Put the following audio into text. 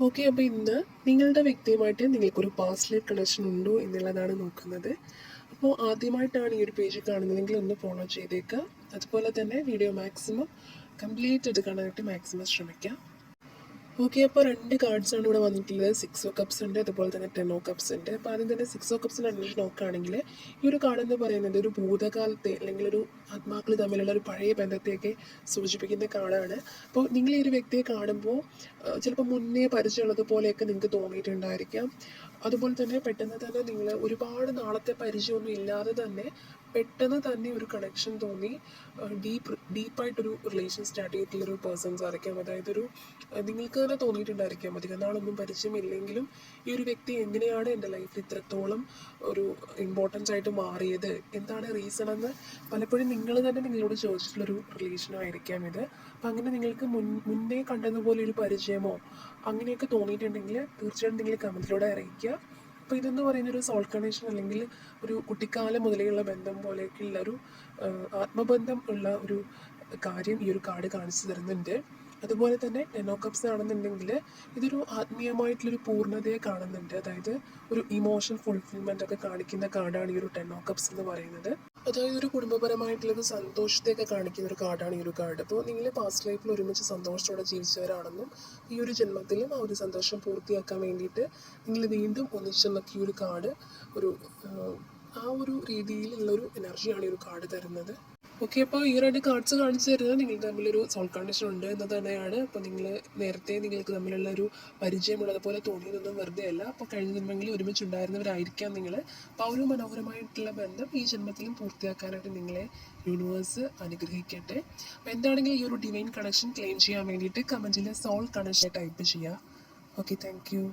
Okay, അപ്പോൾ ഇന്ന് നിങ്ങളുടെ വ്യക്തിയുമായിട്ട് നിങ്ങൾക്കൊരു പാസ്റ്റ് ലൈഫ് കണക്ഷൻ ഉണ്ടോ എന്നുള്ളതാണ് നോക്കുന്നത്. അപ്പോൾ ആദ്യമായിട്ടാണ് ഈ ഒരു പേജ് കാണുന്നതെങ്കിൽ ഒന്ന് ഫോളോ ചെയ്തേക്കുക. അതുപോലെ തന്നെ വീഡിയോ മാക്സിമം കംപ്ലീറ്റ് ആയിട്ട് കാണാനായിട്ട് മാക്സിമം ശ്രമിക്കാം. ഓക്കെ, അപ്പോൾ രണ്ട് കാർഡ്സാണ് ഇവിടെ വന്നിട്ടുള്ളത്. 6 ഓഫ് കപ്സ് ഉണ്ട്, അതുപോലെ തന്നെ 10 ഓഫ് കപ്സ് ഉണ്ട്. അപ്പോൾ ആദ്യം തന്നെ 6 ഓഫ് കപ്സിന് അന്വേഷണം നോക്കുകയാണെങ്കിൽ ഈ ഒരു കാർഡ് എന്ന് പറയുന്നത് ഒരു ഭൂതകാലത്തെ അല്ലെങ്കിൽ ഒരു ആത്മാക്കൾ തമ്മിലുള്ള ഒരു പഴയ ബന്ധത്തെയൊക്കെ സൂചിപ്പിക്കുന്ന കാർഡാണ്. അപ്പോൾ നിങ്ങൾ ഈ ഒരു വ്യക്തിയെ കാണുമ്പോൾ ചിലപ്പോൾ മുന്നേ പരിചയമുള്ളതുപോലെയൊക്കെ നിങ്ങൾക്ക് തോന്നിയിട്ടുണ്ടായിരിക്കാം. അതുപോലെ തന്നെ പെട്ടെന്ന് തന്നെ നിങ്ങൾ ഒരുപാട് നാളത്തെ പരിചയമൊന്നും ഇല്ലാതെ തന്നെ പെട്ടെന്ന് തന്നെ ഒരു കണക്ഷൻ തോന്നി ഡീപ്പായിട്ടൊരു റിലേഷൻ സ്റ്റാർട്ട് ചെയ്തിട്ടുള്ളൊരു പേഴ്സൺസ് ആയിരിക്കാം. അതായത് നിങ്ങൾക്ക് തന്നെ തോന്നിയിട്ടുണ്ടായിരിക്കാം അധികം നാളൊന്നും പരിചയമില്ലെങ്കിലും ഈ ഒരു വ്യക്തി എങ്ങനെയാണ് എൻ്റെ ലൈഫിൽ ഇത്രത്തോളം ഒരു ഇമ്പോർട്ടൻസ് ആയിട്ട് മാറിയത്, എന്താണ് റീസൺ എന്ന് പലപ്പോഴും നിങ്ങൾ തന്നെ നിങ്ങളോട് ചോദിച്ചിട്ടുള്ളൊരു റിലേഷനായിരിക്കാം ഇത്. അപ്പം അങ്ങനെ നിങ്ങൾക്ക് മുന്നേ കണ്ടതുപോലെ ഒരു പരിചയമോ അങ്ങനെയൊക്കെ തോന്നിയിട്ടുണ്ടെങ്കിൽ തീർച്ചയായിട്ടും നിങ്ങൾ കമൻറ്റിലൂടെ അറിയിക്കുക. അപ്പോൾ ഇതെന്ന് പറയുന്നൊരു സോൾ കണക്ഷൻ അല്ലെങ്കിൽ ഒരു കുട്ടിക്കാലം മുതലേയുള്ള ബന്ധം പോലെയൊക്കെയുള്ള ഒരു ആത്മബന്ധം ഉള്ള ഒരു കാര്യം ഈ ഒരു കാർഡ് കാണിച്ചു തരുന്നുണ്ട്. അതുപോലെ തന്നെ 10 ഓഫ് കപ്സ് ആണെന്നുണ്ടെങ്കിൽ ഇതൊരു ആത്മീയമായിട്ടുള്ളൊരു പൂർണ്ണതയെ കാണുന്നുണ്ട്. അതായത് ഒരു ഇമോഷൻ ഫുൾഫിൽമെൻ്റ് ഒക്കെ കാണിക്കുന്ന കാർഡാണ് ഈ ഒരു 10 ഓഫ് കപ്സ് എന്ന് പറയുന്നത്. അതായത് ഒരു കുടുംബപരമായിട്ടുള്ളൊരു സന്തോഷത്തെയൊക്കെ കാണിക്കുന്ന ഒരു കാർഡാണ് ഈ ഒരു കാർഡ്. അപ്പോൾ നിങ്ങൾ പാസ്റ്റ് ലൈഫിൽ ഒരുമിച്ച് സന്തോഷത്തോടെ ജീവിച്ചവരാണെന്നും ഈ ഒരു ജന്മത്തിലും ആ ഒരു സന്തോഷം പൂർത്തിയാക്കാൻ വേണ്ടിയിട്ട് നിങ്ങൾ വീണ്ടും ഒന്നിച്ചെന്നൊക്കെ ഈ ഒരു കാർഡ് ഒരു ആ ഒരു രീതിയിലുള്ളൊരു എനർജിയാണ് ഈ ഒരു കാർഡ് തരുന്നത്. ഓക്കെ, അപ്പോൾ ഈ രണ്ട് കാർഡ്സ് കാണിച്ചു തരുന്നത് നിങ്ങൾ തമ്മിലൊരു സോൾ കണ്ടീഷൻ ഉണ്ട് എന്ന് തന്നെയാണ്. അപ്പോൾ നേരത്തെ നിങ്ങൾക്ക് തമ്മിലുള്ള ഒരു പരിചയമുള്ളതുപോലെ തോന്നിയതൊന്നും വെറുതെ അല്ല. അപ്പോൾ കഴിഞ്ഞ ജന്മങ്ങളിൽ ഒരുമിച്ചുണ്ടായിരുന്നവരായിരിക്കാം നിങ്ങൾ. അപ്പോൾ ആ ഒരു മനോഹരമായിട്ടുള്ള ബന്ധം ഈ ജന്മത്തിലും പൂർത്തിയാക്കാനായിട്ട് നിങ്ങളെ യൂണിവേഴ്സ് അനുഗ്രഹിക്കട്ടെ. അപ്പോൾ എന്താണെങ്കിലും ഈ ഒരു ഡിവൈൻ കണക്ഷൻ ക്ലെയിം ചെയ്യാൻ വേണ്ടിയിട്ട് കമൻറ്റിൽ സോൾ കണക്ഷൻ ടൈപ്പ് ചെയ്യുക. Okay, thank you.